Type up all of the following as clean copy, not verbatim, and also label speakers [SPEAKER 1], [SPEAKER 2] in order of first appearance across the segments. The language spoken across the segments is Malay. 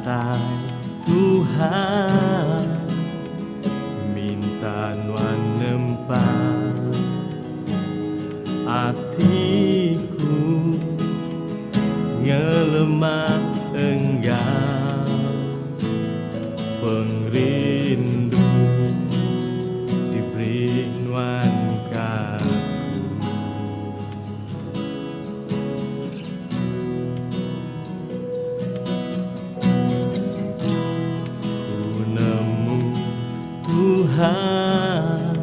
[SPEAKER 1] pantai Tuhan, minta nuan nempat hatiku ngelemah engkau, pengrindu diberi nuan kaku. Ku nemu Tuhan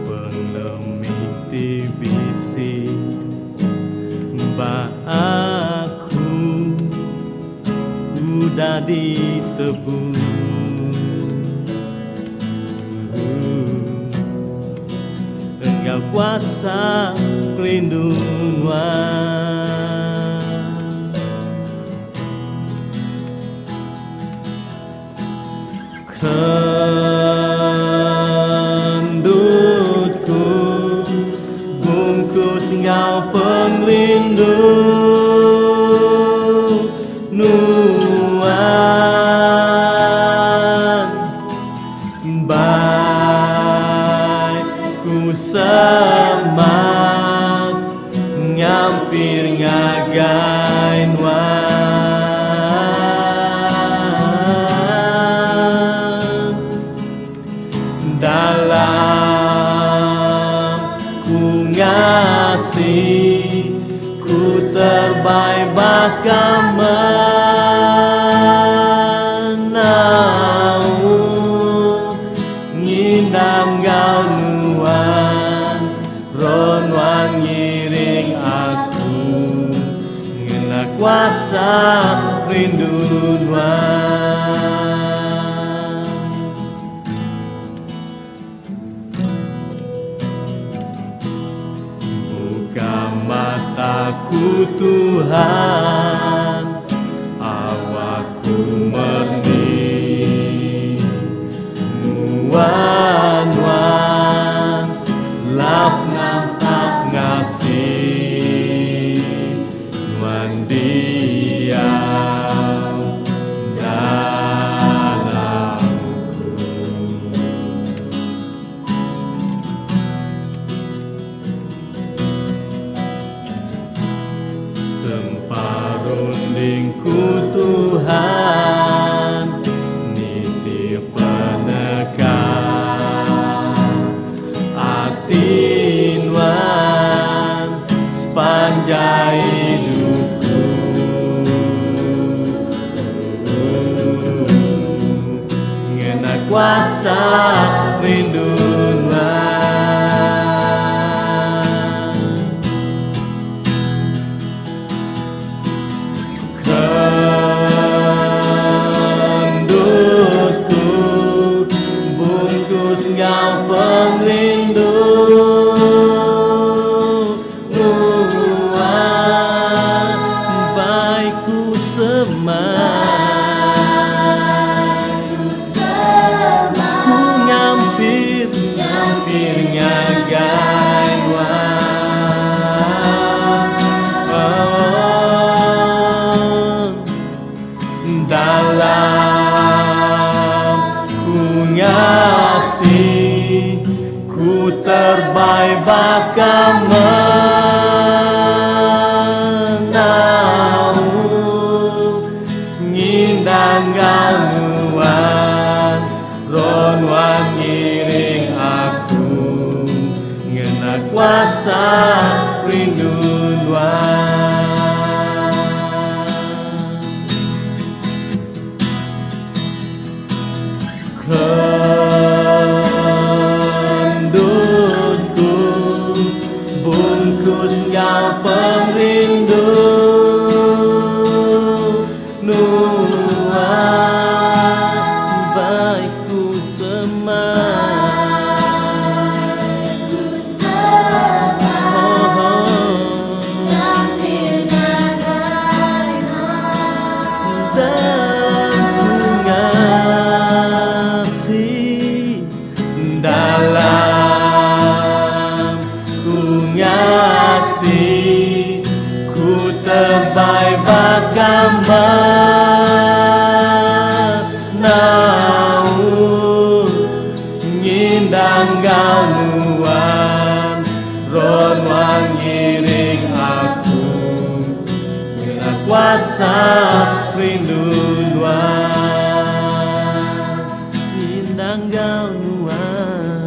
[SPEAKER 1] pengemik di bisi mbak aku udah ditebus. Engkau kuasa pelindungan, kendutku bungkus engkau pelindung nuan baikku semat ngampir ngagai nuan dalam ku ngasih ku terbaik bakal menau ngindam gau nuan ronwan ngiring aku ngena kuasa rindu nuan. Buka mataku Tuhan, awakku merni nuan-nuan lap nampak ngasih nuan diam dalamku. Tempat rundingku Tuhan, nitip penekan hati nuan sepanjang hidupku. Ngena kuasa rindu nuan, kendutku bungkus engkau pelindung nuan baikku semat ku ngampir ngagai nuan dalam ku ngasih ku terbaik bakal menau ngindang ganuan ronwan ngiring aku ngena kuasa rindu nuan. Kendutku bungkus engkau pelindung nuan baikku semat dan ku ngasih dalam ku ngasih ku terbaik bakal kuasa rinduan Nindang gau nuan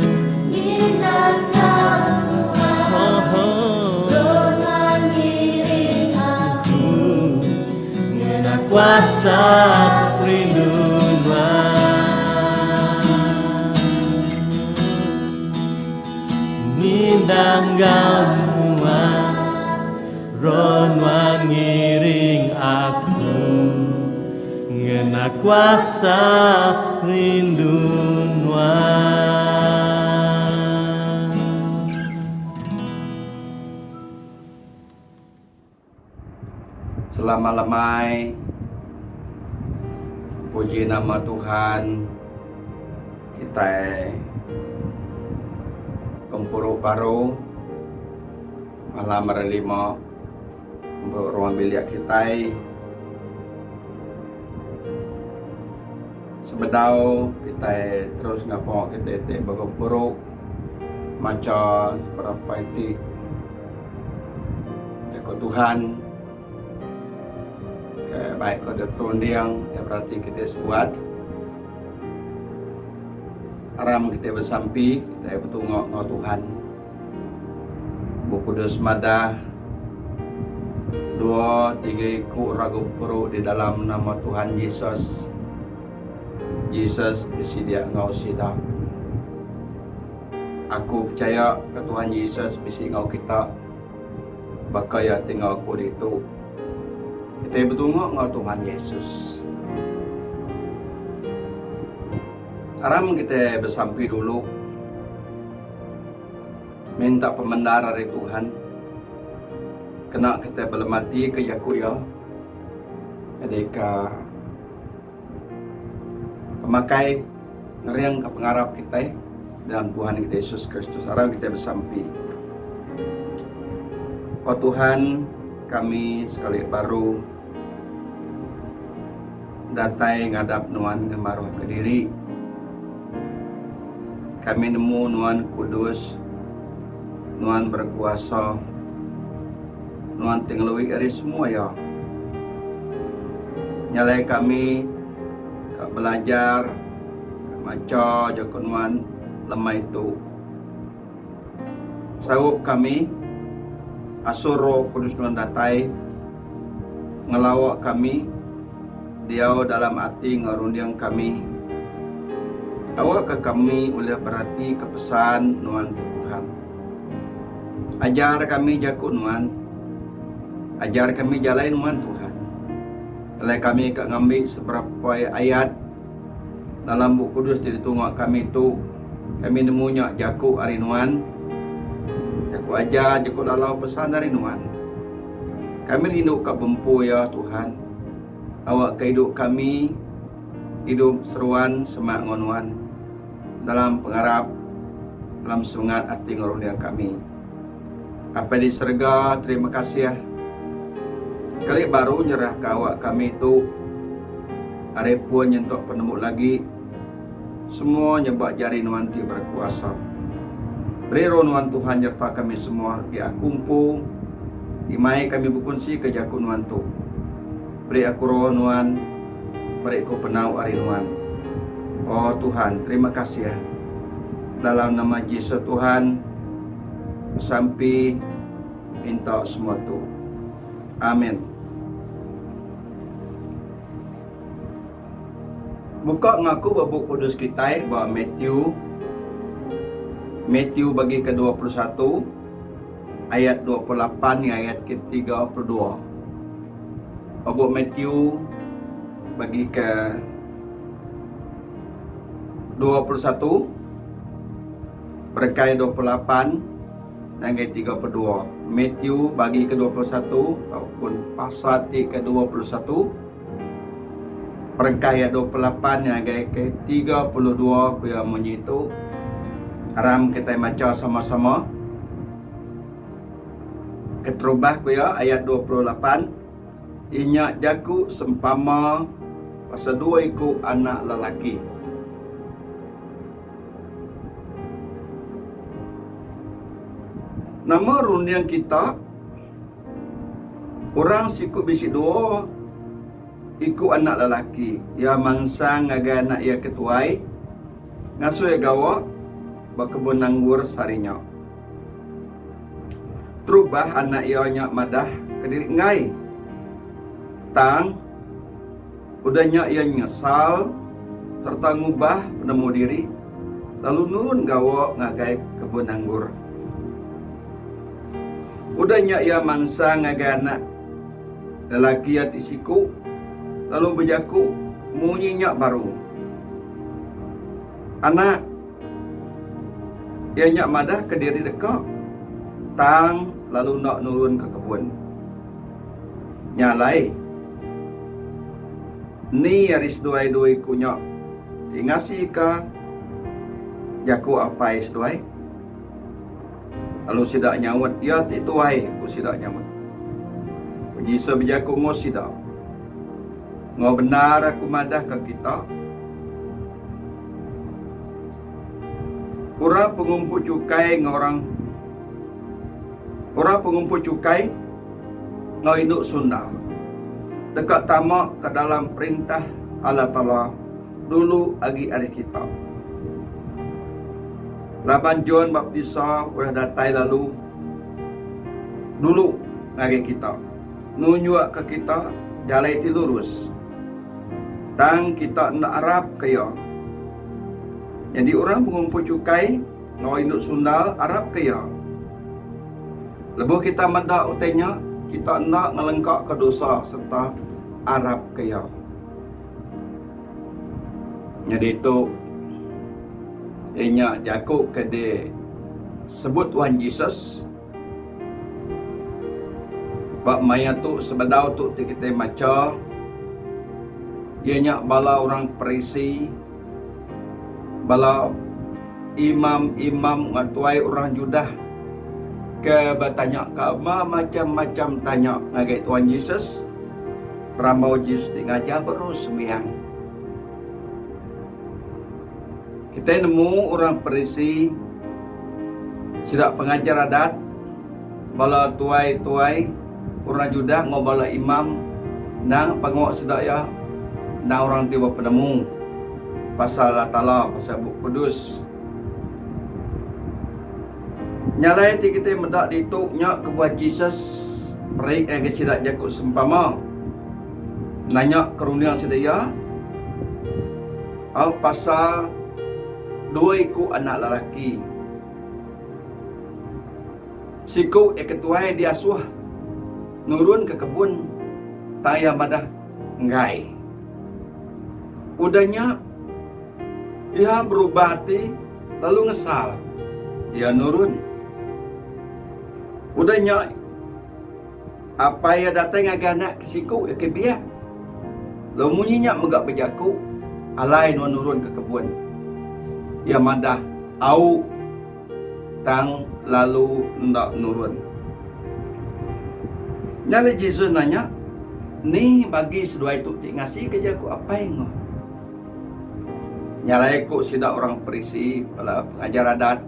[SPEAKER 1] oh oh Ngena kuasa rinduan Nindang gau nuan Ron wan ngiring aku Ngena kuasa rinduan
[SPEAKER 2] Selama-lamai puji nama Tuhan kita Kumpuru baru malam merelima Kumpuru ruang bilik kita sebedau kita terus ngapok kita berkumpuru macam seberapa itu ke Tuhan ke baik kode perundiang ya berarti kita sebuat aram kita bersampi kita bertunggu ngau Tuhan buku dos madah 2-3 iku ragu puru di dalam nama Tuhan Yesus bersedia ngau sida aku percaya ke Tuhan Yesus bisa ngau kita bakaya tinggal aku itu kita bertunggu ngau Tuhan Yesus aram kita bersampi dulu minta pemandar dari Tuhan kena kita belum mati ke yaku ya adika pemakai ngeriang ke pengarap kita dalam Tuhan kita Yesus Kristus aram kita bersampi oh Tuhan kami sekali baru datai ngadap nuan gemaruh ke diri kami nemu nuan kudus nuan berkuasa nuan tinggalui eri semua ya nyalai kami ke belajar ke maca joko nuan lemah itu sawup kami asuro kudus nuan datai ngelawak kami diau dalam hati ngarundiang kami awak ke kami oleh berarti kepesan nuan Tuhan ajar kami jaku nuan ajar kami jalan nuan Tuhan oleh kami ke ngambil seberapa ayat dalam buku kudus ditunggu kami tu kami nemunya jaku hari nuan jaku ajar jaku lalau pesan dari nuan kami hidup ke bempu ya Tuhan awak ke hidup kami hidup seruan semak ngonuan dalam pengharap dalam semangat hati ngorundia kami apa di serga terima kasih ya kali baru nyerah ke awak kami itu hari pun nyentok penemu lagi semua nyebak jari nuan ti berkuasa beri nuan Tuhan nyerta kami semua di akumpu imai kami berkunci ke jaku nuan tu beri aku roh nuan beri aku penau hari nuan oh Tuhan terima kasih ya dalam nama Yesus Tuhan sampai minta semua tu amin. Buka ngaku buku kudus kita bahawa Matthew bagi ke 21 ayat 28 hingga ayat ke 32. Babu Matthew bagi ke 21 berkai 28 dan ayat 32. Matthew bagi ke 21 ataupun pasal ke 21 berkai ayat 28 dan ayat ke 32 kuya menyitu haram kita baca sama-sama. Keterubah kuya ayat 28 inyak jaku sempama pasal dua iku anak lelaki. Nama rundiang kita Orang siku bisi dua iku anak lelaki. Ya mangsa ngaga anak ya ketuai. Ngasu ya gawa bakebun anggur sarinya. Terubah anak ia nyak madah kediri ngai. Tang udahnya ia nyesal serta ngubah penemu diri. Lalu nurun gawa ngagai kebun anggur. Udahnya ia mangsa ngagai anak lelaki hati siku, lalu berjaku munyinya baru. Anak ia nyak madah ke diri dekat. Tang lalu nak nurun ke kebun. Nyalai. Ni aris duai-duai kunyak. Tingasi ka jaku apai seduai. Lalu sidak nyawut. Ya ti tuai ku sidak nyawut. Jisa berjaku ngau sidak. Ngau benar aku madah ke kita. Orang pengumpul cukai ngorang. Orang pengumpul cukai ngau induk sunda. Dekat tamak ke dalam perintah Allah Ta'ala dulu agi hari kita. Laban John Baptisa udah datai lalu dulu ngagi kita. Nunjuk ke kita jalan itu lurus. Tang kita nak Arab kaya. Jadi orang pengumpul cukai ngau induk sundal Arab kaya. Lebuh kita madak utenya, kita nak ngelengkak ke dosa serta Arab kaya. Jadi itu ianya jaku ke dia sebut Tuhan Yesus. Bak maya tu sebedau tu kita maca. Ianya bala orang Parisi, bala imam-imam ngatuai orang Judah ke bertanya ke macam-macam tanya ngagai Tuhan Yesus. Rambau Yesus ngajar berus sembiang. Kita nemu orang Parisi sidak pengajar adat, bala tuai-tuai orang Judah ngobala imam nang pengok sidak ya nang orang tiba penemu pasal Allah Ta'ala, pasal Buku Kudus. Nyalai ti kita mendak dituknya kebuat Jesus perik yang kesidak jakut sempama. Nanya kerunia sedia. Pasal dua iku anak lelaki. Siku ketuai dia asuh nurun ke kebun taya madah ngai. Udahnya ia berubah hati lalu ngesal. Ia nurun. Udahnya apa yang datang agak siku ke biak. Lalu munyinya megak berjaku alai nurun ke kebun. Ia madah au tang lalu ndak nurun. Nyali Yesus nanya, ni bagi sedua itu tik ngasih kerja ku apa yang ngau? Nyalai ku sidak orang Parisi, pala pengajar adat,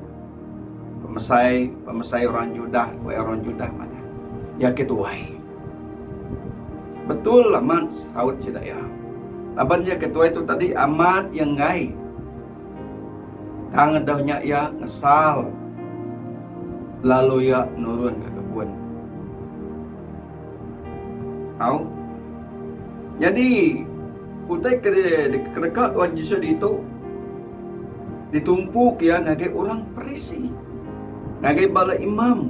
[SPEAKER 2] pemesai orang Judah, orang Judah mana? Ya ketuai. Betul amat saud sidak ya. Laban dia ketuai itu tadi amat yang ngai. Tang dahnya ya ngesal. Lalu ya nurun ke kebun. Tahu? Jadi utai kedekat Tuhan Yesus itu ditumpuk ya ngagai orang Parisi, ngagai bala imam,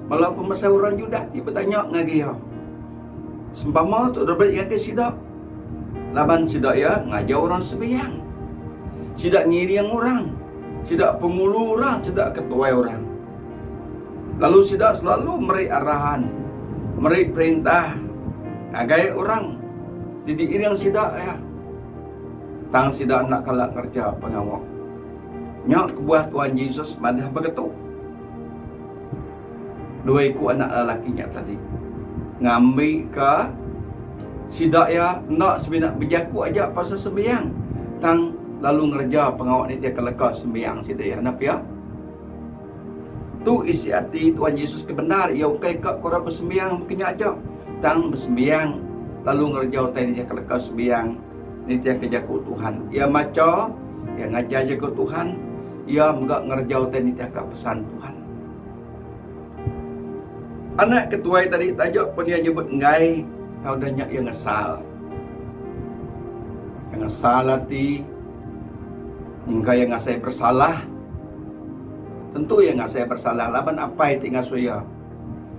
[SPEAKER 2] bala pemesai orang Judah tiba tanya ngagai ya. Sempama tu dapat ngagai sidak. Laban sidak ya ngajar orang sembahyang. Sidak ngiring orang, sidak pengulu orang, sidak ketua orang. Lalu sidak selalu meri arahan, meri perintah. Ngagai orang didik yang sidak ya. Tang sidak nak kalak kerja pengawak. Nyak kebuah Tuhan Yesus madah begitu. Dua iku anak lelakinya tadi. Ngambil ke sidak ya nak sebenak berjaku aja pasal sembahyang. Tang lalu ngerja pengawak ni dia kelekat sembahyang sidak ya. Kenapa ya? Tu isi hati Tuhan Yesus kebenar. Ya ukai kak korang bersembahyang mungkin aja. tang bersembiang lalu ngerjau tadi dia kelekau sembiang ni dia kerja ku Tuhan. Ia maco, ia ngajar je ku Tuhan, ia enggak ngerjau tadi dia ke pesan Tuhan. Anak ketua tadi tajuk pun dia nyebut ngai, kau dah nyak yang ngesal. Yang ngesal hati, hingga yang ngasai bersalah. Tentu yang ngasai bersalah, laban apa yang tinggal suya.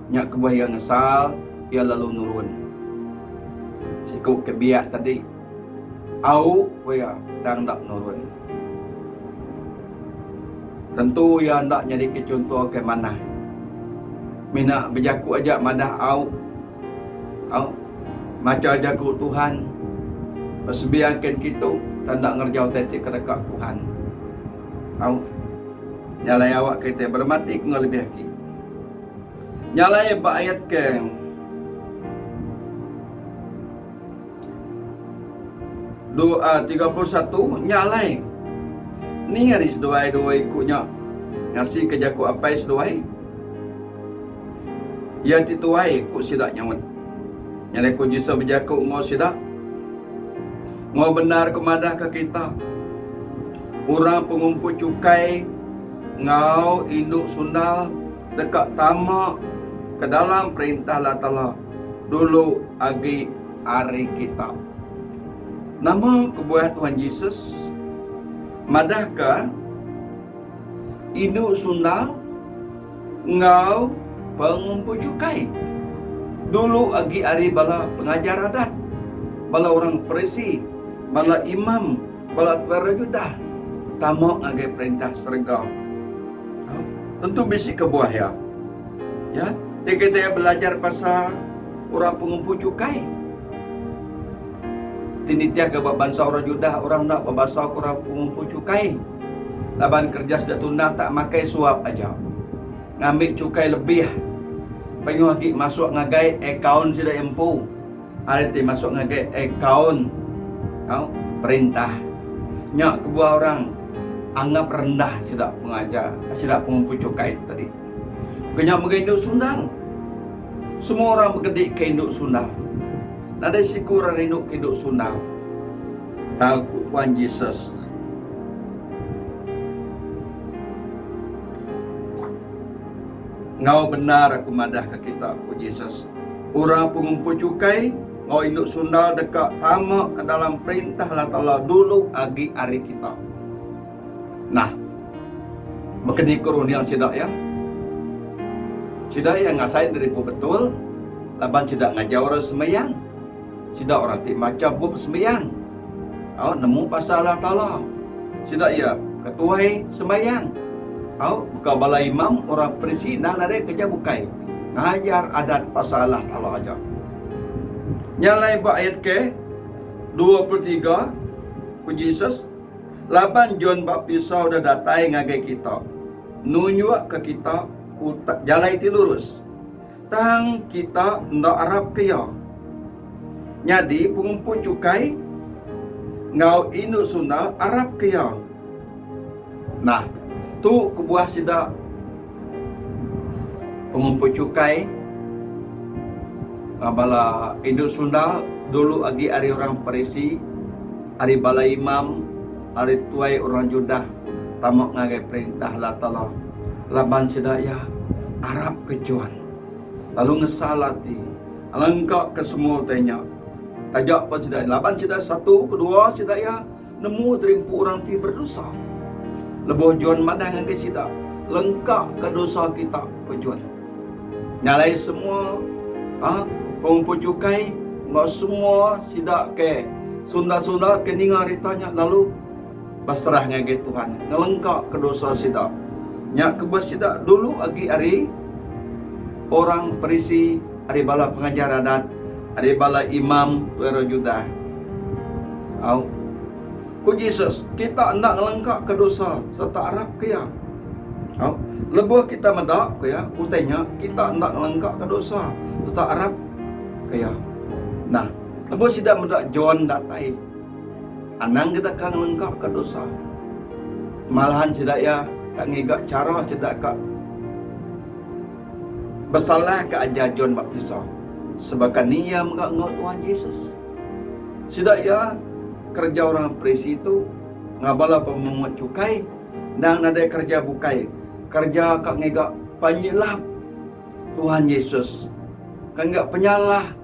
[SPEAKER 2] Nyak kebuah yang ngesal, ia lalu nurun. Siku kebiak tadi, au waya dang dak nurun. Tentu ia hendak jadi contoh ke mana. Mina berjaku aja madah au macam jaku Tuhan persebiakan kita tanda ngerjau tetik ke dekat Tuhan. Au nyalai awak kita bermati ku lebih lagi. Nyalai ba ayat ke 31 nyalai ni ngaris doai ikutnya ngasih ke jaku apa is doai ya tituai ku sidak nyamun nyalai ku jisa berjaku ngau sidak ngau benar kemadah ke kita orang pengumpul cukai ngau induk sundal dekat tamak ke dalam perintah Allah Ta'ala dulu agi hari kita. Nama kebuah Tuhan Yesus madahkah induk sundal ngau pengumpul cukai dulu agi hari bala pengajar adat, bala orang Farisi, bala imam, bala tuara Yudah tamak agi perintah sergau. Tentu bisi kebuah ya. Ya, kita belajar pasal orang pengumpul cukai. Tinitia ke bangsa orang Yudah, orang nak berbahasa orang pengumpul cukai. Laban kerja sudah tunda tak makai suap aja. Ngambil cukai lebih. Penyu lagi masuk ngagai akaun sudah empu. Hari ti masuk ngagai akaun. Kau perintah. Nyak kebuah orang anggap rendah sidak pengajar, sidak pengumpul cukai itu tadi. Kenyak menginduk sundal. Semua orang bergedik ke induk sundal. Ada siku orang induk ke induk sundal. Tahu Tuhan Yesus. Ngau benar aku madah ke kita, Tuhan Yesus. Orang pengumpul cukai, ngau induk sundal dekat tamak ke dalam perintah Allah Ta'ala dulu agi hari kita. Nah, berkeni kurun yang sidak ya. Sidak yang ngasai dari betul, laban sidak ngajau orang semayang. Sidak orang tik macam buat semayang. Oh, nemu pasal Allah Ta'ala. Sidak ya, ketuai semayang. Oh, buka bala imam, orang Farisi, nah nare kerja bukai. Ngajar adat pasal Allah Ta'ala aja. Nyalai ba ayat ke 23, Puji Yesus. Laban John Baptista dah datai ngagai kita. Nunjuk ke kita jalan itu lurus. Tang kita ndak Arab kaya. Nyadi pengumpul cukai ngau induk sundal Arab kaya. Nah, tu kebuah sidak pengumpul cukai bala induk sundal dulu agi ari orang Farisi, ari bala imam, hari tuai orang Judah tamak ngagai perintah Allah Ta'ala. Laban sidak ya Arab kejuan. Lalu ngesalati. Lengkap ke semua tanya. Tajak pun sidak. Laban sidak satu, kedua sidak ya nemu terimpu orang ti berdosa. Lebuh juan madah ngagai sidak. Lengkap ke dosa kita kejuan. Nyalai semua pengumpul cukai ngak semua sidak ke sunda-sunda ke ninga ritanya lalu pasrah ngagai Tuhan ngelengkap ke dosa sidak. Nyak kebas sidak dulu agi hari orang Farisi, hari bala pengajar adat, hari bala imam tuara Judah. Au ku Yesus kita hendak ngelengkap ke dosa serta Arab kaya. Au lebuh kita medak kaya utainya kita hendak ngelengkap ke dosa serta Arab kaya. Nah, lebuh sidak medak John datai. Anang kita kan lengkap ke dosa. Malahan sidak ya tak ngigak cara sidak kak bersalah ke ajar John Baptista. Sebabkan ia menggak Tuhan Yesus. Sidak ya kerja orang Parisi itu ngabala pemungut cukai dan ada kerja bukai. Kerja kak ngegak penyelap Tuhan Yesus. Kan ngak penyalah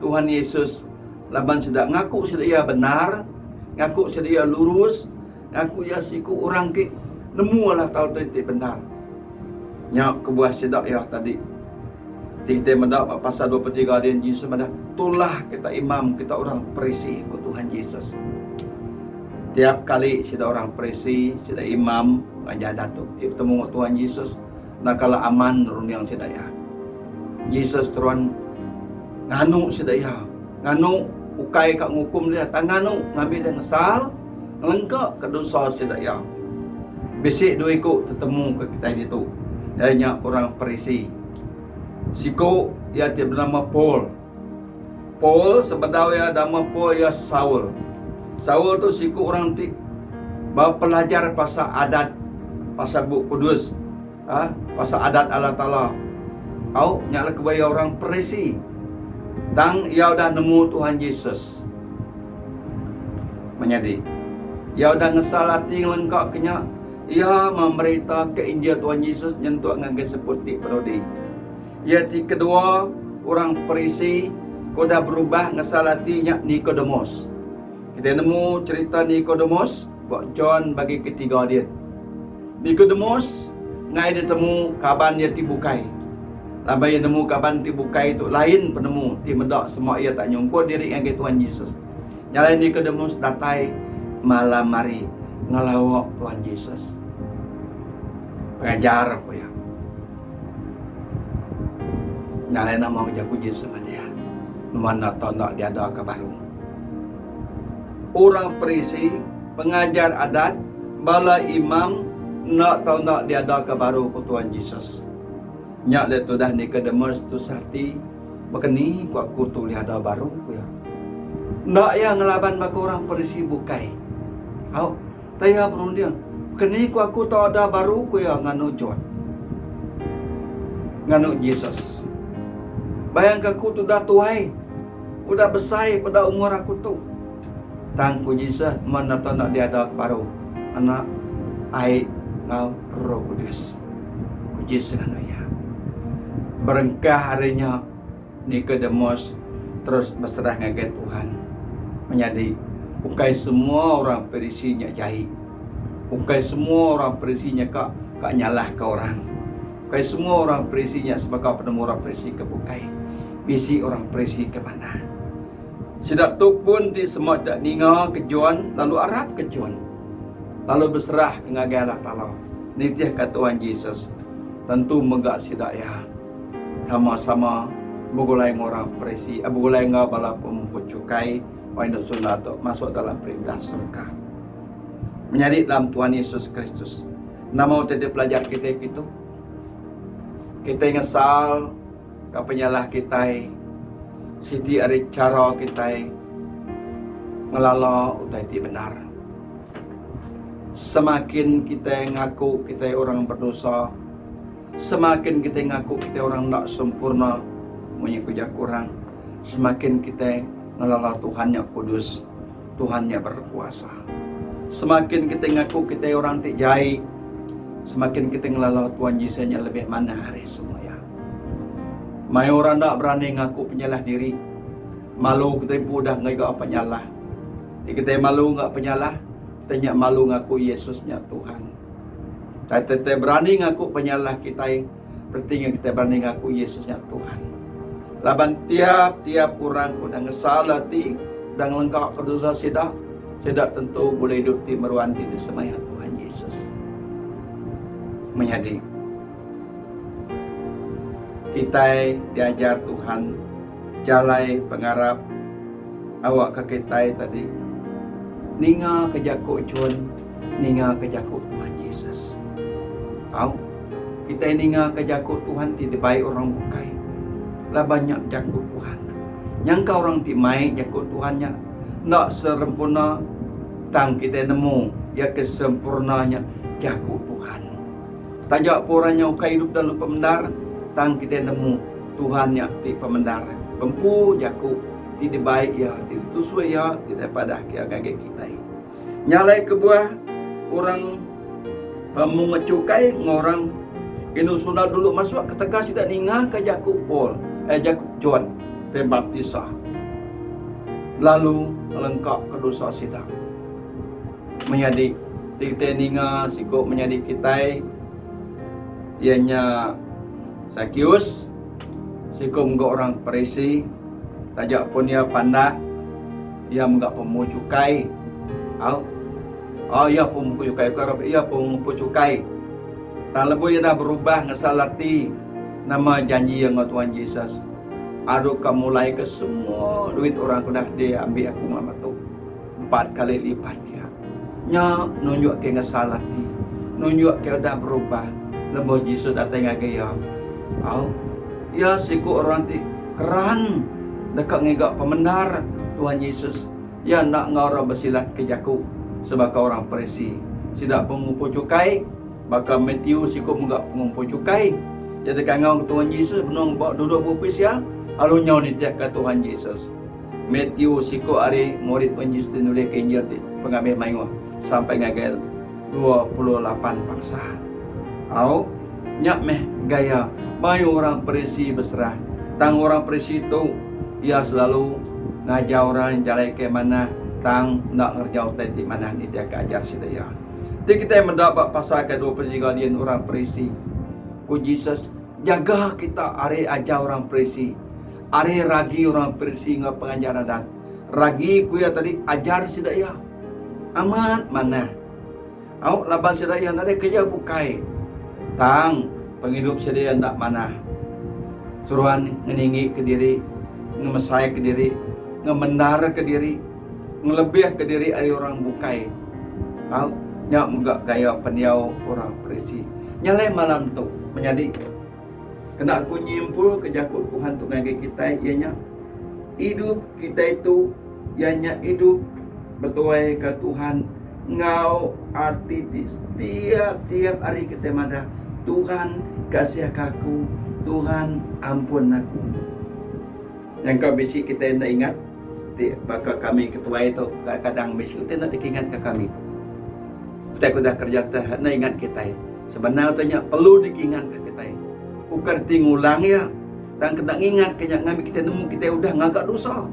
[SPEAKER 2] Tuhan Yesus. Laban sidak ngaku sidak ia benar, ngaku sidak ia lurus, ngaku ia siku orang ke nemu lah tahu tu benar. Nyak kebuah sidak ya tadi. Kita mendak pasal 23 dia Yesus mendak tulah kita imam, kita orang Parisi ke Tuhan Yesus. Tiap kali sida orang Parisi, sida imam ngajar datuk tiap temu Tuhan Yesus nakala aman run yang sida ya. Yesus teruan nganu sida ya. Nganu ukai kak ngukum dia tanganu ngambil dia ngesal ngelengkak ke dosa sida ya. Besik dua ikut tetemu ke kita itu. Hanya orang Parisi. Siko ia dia bernama Paul. Paul sebenarnya nama Paul ya Saul. Saul tu siku orang ti bawa pelajar pasal adat, pasal buku kudus, pasal adat Allah Taala. Au nyala kebaya orang Parisi. Dan ia dah nemu Tuhan Yesus. Menjadi ia dah ngesalati lengkap kenya. Ia memberita ke Injil Tuhan Yesus nyentuh ngagai seperti perodi. Ia ti kedua orang Parisi kau dah berubah ngesalatinya Nikodemus. Kita nemu cerita Nikodemus buat John bagi ketiga dia. Nikodemus ngai dia temu kaban dia tibukai. Labai nemu kaban tibukai tu lain penemu ti medak semua ia tak nyongko diri yang ke Tuhan Yesus. Nyalain Nikodemus datai malam hari ngelawak Tuhan Yesus. Pengajar apa ya? Nyalain nama jago Yesus sama dia. Mana tahu nak dia ada kabaru. Orang Parisi, pengajar adat, bala imam nak tahu nak dia ada kabaru ke Tuhan Yesus. Nyak le tu dah Nikodemus tu sati bekeni ku aku tu lihat ada baru ku ya. Nak ya ngelaban mak orang Parisi bukai. Au, taya berundian. Bekeni ku aku tahu ada baru ku ya nganu John. Nganu Yesus. Bayangkan aku tu dah tuai. Udah besar pada umur aku tu. Tangku Yesus mana tahu nak dia ada baru. Anak ai ngau Roh Kudus. Ku Yesus nganu ya. Berengkah harinya Nikodemus terus berserah dengan Tuhan. Menjadi ukai semua orang Parisinya jahit. Ukai semua orang Parisinya kak nyalah ke orang. Ukai semua orang Parisinya sebagai penemu orang Parisi ke bukai. Bisi orang Parisi ke mana? Sidak tu pun ti semua tak ninga kejuan lalu Arab kejuan. Lalu berserah dengan Allah Taala. Nitiah ke Tuhan Yesus. Tentu megak sidak ya. Sama-sama begulai orang Parisi, begulai bala pemungut cukai, wajib sunat masuk dalam perintah surga. Menjadi dalam Tuhan Yesus Kristus. Nama kita pelajar kita itu. Kita ngesal ke penyalah kita. Siti ada cara kita ngelala utai ti benar. Semakin kita ngaku kita orang berdosa, semakin kita ngaku kita orang tak sempurna, punya kurang, semakin kita ngelala Tuhan yang kudus, Tuhan yang berkuasa. Semakin kita ngaku kita orang tak jahit, semakin kita ngelala Tuhan Yesus yang lebih mana hari semua ya. Mai orang tak berani ngaku penyalah diri. Malu kita mudah ngagak penyalah. Kita malu ngak penyalah, kita malu ngaku Yesusnya Tuhan. Kita berani ngaku penyalah kita, berarti kita berani ngaku Yesusnya Tuhan. Laban tiap-tiap orang udah ngesalah ti, udah lengkap berdosa sidak tentu boleh hidup di meruanti di semaya Tuhan Yesus. Menjadi kita diajar Tuhan jalai pengarap awak ke kita tadi ninga ke jakuk cun ninga ke jakuk Tuhan Yesus. Kita ninga ke jakuk Tuhan tidak baik orang bukai lah banyak jakuk Tuhan yang kau orang ti mai jakuk Tuhannya nak sempurna tang kita nemu ya kesempurnanya jakuk Tuhan tajak poranya ukai hidup dalam pemendar tang kita nemu Tuhan yang ti pemendar Pempu jaku tidak baik ya, tidak tusui ya, tidak padah kia kaget kita. Nyalai kebuah orang mengecukai ngorang inusuna dulu masuk ketika tidak ningah ke Jakub Jakub John Pembaptisa. Lalu lengkap ke dosa sida. Menjadi kita ninga sikok menjadi kita ianya Sakius sikok enggak orang Perisi tajak pun ia pandah ia enggak pemucukai ia pemucukai karena ia pemucukai tak lebih ia dah berubah ngesalati nama janji yang Tuhan Yesus. Aduh kamu mulai ke semua duit orang kudah dia ambil aku mama tu 4 kali lipat dia. Nya nunjuk ke ngesalati, nunjuk ke dah berubah. Lebo Yesus datang lagi ya. Ya siku orang ti keran dekat ngegak pemendar Tuhan Yesus. Ya nak ngorang bersilat ke Jakub sebagai orang Perisi. Sidak pengumpul cukai, bakal Matthew siku enggak pengumpul cukai. Jadi kangau Tuhan Yesus benong duduk bupis ya. Lalu nyaw ditiak ke Tuhan Yesus. Matthew siku hari murid Tuhan Yesus nulis ke Injil di pengambil mayuh sampai ngagel 28 paksa. Nyak meh gaya mayu orang Perisi berserah. Tang orang Perisi itu ia selalu ngajak orang jalan ke mana, tang nak ngerjau tadi mana ni dia ajar sidaya. Jadi kita mendapat pasal kedua persigalian orang Perisi. Ku Yesus jaga kita are ajar orang Perisi. Are ragi orang Perisi ngap pengajaran dan ragi ku ya tadi ajar sidaya. Amat mana. Laban sidaya nade kerja bukai. Tang penghidup sidaya ndak mana. Suruhan ngeningi ke diri, ngemesai ke diri, ngemendar ke diri, ngelebih ke diri ari orang bukai. Nyak enggak gaya peniau orang Perisi. Nyalai malam tu menjadi kena aku nyimpul ke Jakub Tuhan tu ngagai kita ianya hidup kita itu ianya hidup bertuai ke Tuhan ngau arti tiap hari kita mada Tuhan kasih aku, Tuhan ampun aku. Yang kau bisi kita nak ingat bakal kami ketua itu kadang bisi kita nak diingat ke kami. Kita sudah kerja kita nak ingat kita. Sebenarnya perlu diingat ke kita. Bukan tingulang ya. Dan kena ingat kena ngami kita nemu kita udah ngagak dosa.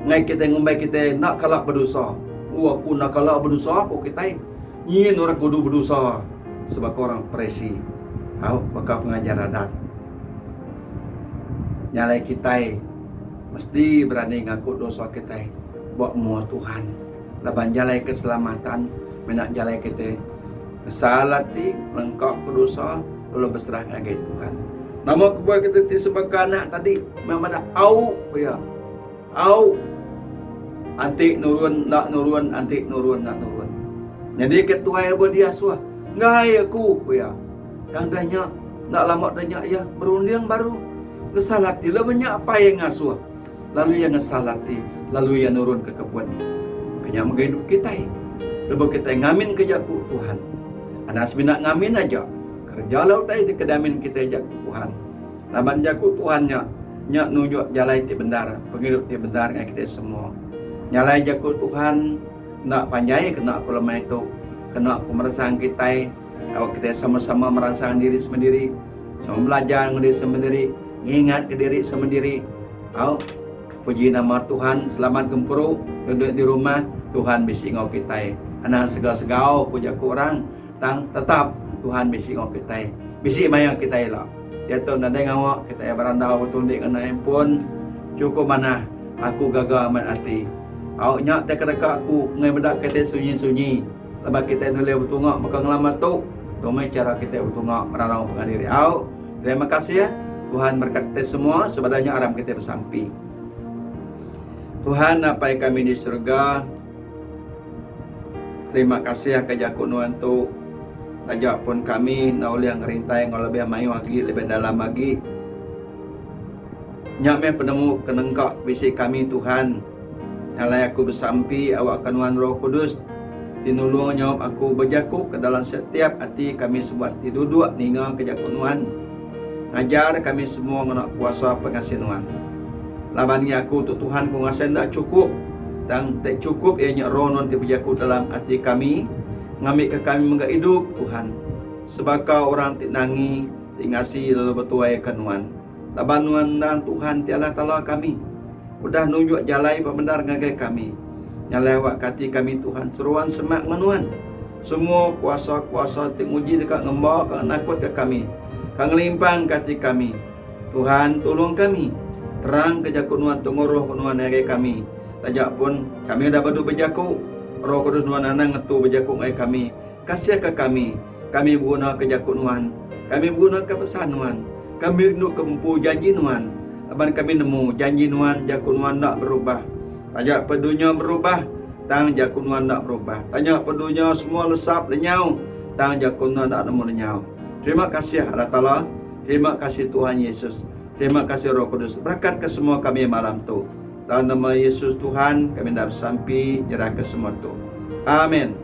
[SPEAKER 2] Ngai kita ngumbai kita nak kalah berdosa. Aku nak kalah berdosa aku kita. Nyin orang kudu berdosa sebagai orang Perisi. Bakal pengajar adat. Nyalai kita mesti berani ngaku dosa kita. Buat mua Tuhan. Laban jalai keselamatan menak jalai kita. Salati lengkap berdosa lalu berserah dengan Tuhan. Nama kebuah kita sebagai anak tadi memang ada ya. Antik nurun, nak nurun, antik nurun, nak nurun. Jadi ketua yang berdia suah. Ngai aku ya. Tandanya nak lama danya ya berunding baru. Ngesalati lah banyak apa yang ngasuh. Lalu yang ngesalati, lalu yang nurun ke kebun. Makanya menghidup kita. Lepas kita ngamin ke Jakub Tuhan. Anak sebenak ngamin aja. Kerja laut itu kedamin kita Jakub Tuhan. Laban Jakub Tuhan nyak nunjuk jalai ti bendar, penghidup ti bendar dengan kita semua. Nyalai Jakub Tuhan nak panjai kena aku lemah itu, kena aku merasakan kita. Kalau kita sama-sama merasakan diri sendiri, sama belajar diri sendiri, ingat ke diri sendiri. Puji nama Tuhan, selamat gempuru duduk di rumah Tuhan bisi ngau kita. Anak segau-segau puja kurang, tang tetap Tuhan bisi ngau kita. Bisi maya kita lah. Dia tu nada ngawak kita berandau tundik kena handphone. Cukup mana aku gagal amat hati. Nyak tak kedeka aku ngai bedak kita sunyi-sunyi. Lepas kita nulis bertungak maka ngelamat tu. Domai cara kita bertungak merarau pengadiri. Terima kasih ya. Tuhan berkat kita semua sebenarnya aram kita bersampi. Tuhan apa yang kami di surga. Terima kasih ke Jakub Nuan tu. Ajak pun kami nak oleh ngerintai ngau lebih mayu lagi lebih dalam lagi. Nyak me penemu kenengkak bisi kami Tuhan. Nyalai aku bersampi awak kanuan Roh Kudus. Tinulung nyawab aku berjakub ke dalam setiap hati kami sebuat duduk ninggal ke Jakub Nuan. Ngajar kami semua nak kuasa pengasih Nuan. Laban ni aku tu Tuhan ku ngasih tak cukup. Dan tak cukup ianya roh non ti berjaku dalam hati kami. Ngambil ke kami menggak hidup Tuhan. Sebab orang ti nangi, ti ngasi lalu bertuai ke Nuan. Laban Nuan dan Tuhan ti Allah Ta'ala kami. Udah nunjuk jalai pemendar ngagai kami. Nyalewak kati kami Tuhan. Seruan semak menuan. Semua kuasa-kuasa ti nguji dekat ngembau ke nakut ke kami. Kang limpang kati kami. Tuhan tolong kami. Terang ke jakut Nuan tengoroh ke Nuan ngagai kami. Tajak pun kami dah badu berjaku. Roh Kudus Nuan anang ngetu berjaku ngagai kami. Kasih ke kami. Kami berguna ke jakut Nuan. Kami berguna ke pesan Nuan. Kami rindu kempu janji Nuan. Aban kami nemu janji Nuan, jakut Nuan tak berubah. Tajak pedunya berubah, tang jakut Nuan tak berubah. Tajak pedunya semua lesap lenyau, tang jakut Nuan tak nemu lenyau. Terima kasih Allah Ta'ala. Terima kasih Tuhan Yesus. Terima kasih Roh Kudus. Berkat ke semua kami malam tu. Dalam nama Yesus Tuhan, kami dah bersampi, nyerah ke semua tu. Amin.